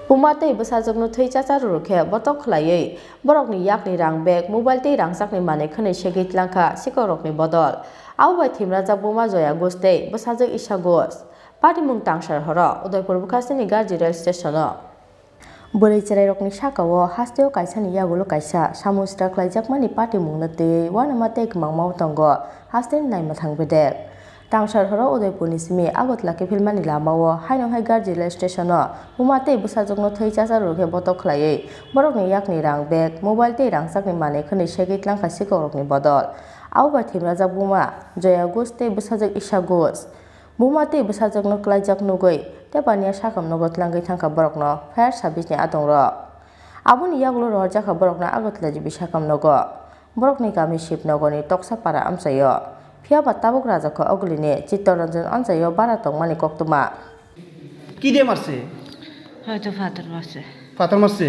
Pumate besajokno thei chacha rukhe botok khlaiei borokni yakni rang bag mobile tei rangchakni mane khane segit langkha sikorokni bodol aubai thimrajak buma joya goste besajak isagos patimung tangsar horo Udaipur bukhasini garji rail station o Bwrui cherai rokni sakao hasteo kaisani yagulo kaisa samustra khlaijakmani patimung na tei wanama tei khmangma tongo hasten naima thangbedek Tangsar horo Udaipur ni simi agotla ke filmani lamao hainonghai garji rail station o bumate busajokno thei chacha rukhe botok khlaiei borokni yakni rang bag mobile tei rangchakni mane khani segit langkha sikorokni bodol auba thimrajak buma joya ghosh tei busajak isa ghosh bumate busajakno klaijak nugui tebania sakam nogo tlangui thangkha borokno fire service ni atongrok aboni yagulo rohorjakha borokno agotla jibi sakam nogo borokni gami shipnogoni toksapara amchaio Fiaba tabuk raja ko ogline Chittoranjan anchayo bara tongmani koktuma কি দিয়ে মারছে হয়তো father মারছে পাথর মারছে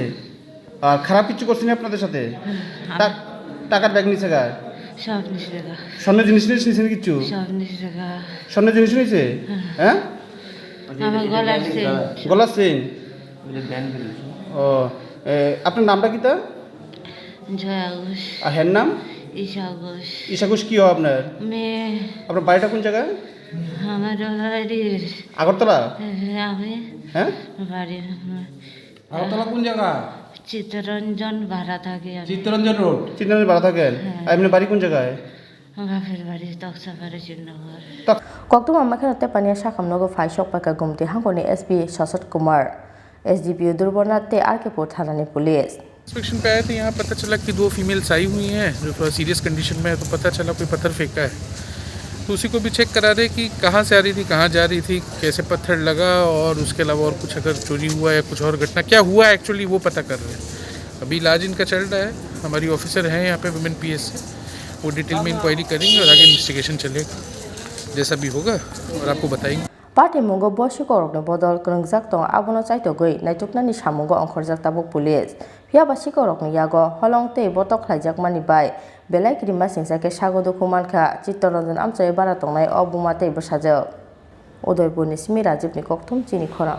আর খারাপ কিছু করছেন আপনাদের সাথে টাকার ব্যাগ নিছে গা সব নিচে জায়গা স্বর্ণের জিনিস নিয়েছেন কিছু সব নিচে জায়গা স্বর্ণের জিনিস নিয়েছে হ্যাঁ আমার গলার চেন গলার চেন ও আপনার নামটা কি তা জয়া ঘোষ আর হ্যার নাম ঈশা ঘোষ ঈশা ঘোষ কি হয় আপনার মেয়ে আপনার বাড়িটা কোন জায়গায় আমার বাড়ি আগরতলা আমি হ্যাঁ বাড়ি আগরতলা কোন জায়গা চিত্তরঞ্জন ভাড়া থাকে চিত্তরঞ্জন রোড চিন্তার ভাড়া থাকেন আর আপনার বাড়ি কোন জায়গায় বাপের বাড়ি তকসাপাড়া চিন্নগর koktuma makhano tepania sakam nogo phai sokpaka gumti hangoni SP Shashat Kumar SDPO Durbarnath te RK-पुर थानानि पुलिस इंस्पेक्शन पे आए थे यहाँ पता चला कि 2 फीमेल्स आई हुई हैं जो थोड़ा सीरियस कंडीशन में है तो पता चला कोई पत्थर फेंका है तो उसी को भी चेक करा रहे कि कहाँ से आ रही थी कहाँ जा रही थी कैसे पत्थर लगा और उसके अलावा और कुछ अगर चोरी हुआ या कुछ और घटना क्या हुआ एक्चुअली वो पता कर रहे हैं अभी इलाज इनका चल रहा है हमारी ऑफिसर हैं यहाँ पे वुमेन PS से वो डिटेल में इंक्वायरी करेंगे और आगे इन्वेस्टिगेशन चलेगा जैसा भी होगा और आपको बताएंगे Party mungo boshi korokno bodol krongjak tong abono chaitogui naituknani samungo ongkhorjak tabuk police phiaba sikorokni yago holong tei botok khlaijak mani bai belai krima singsake sagodo khumankha Chittoranjan amchai bara tongnai obuma tei bwsajak Udaipur ni simi Rajiv ni kokthum chini khora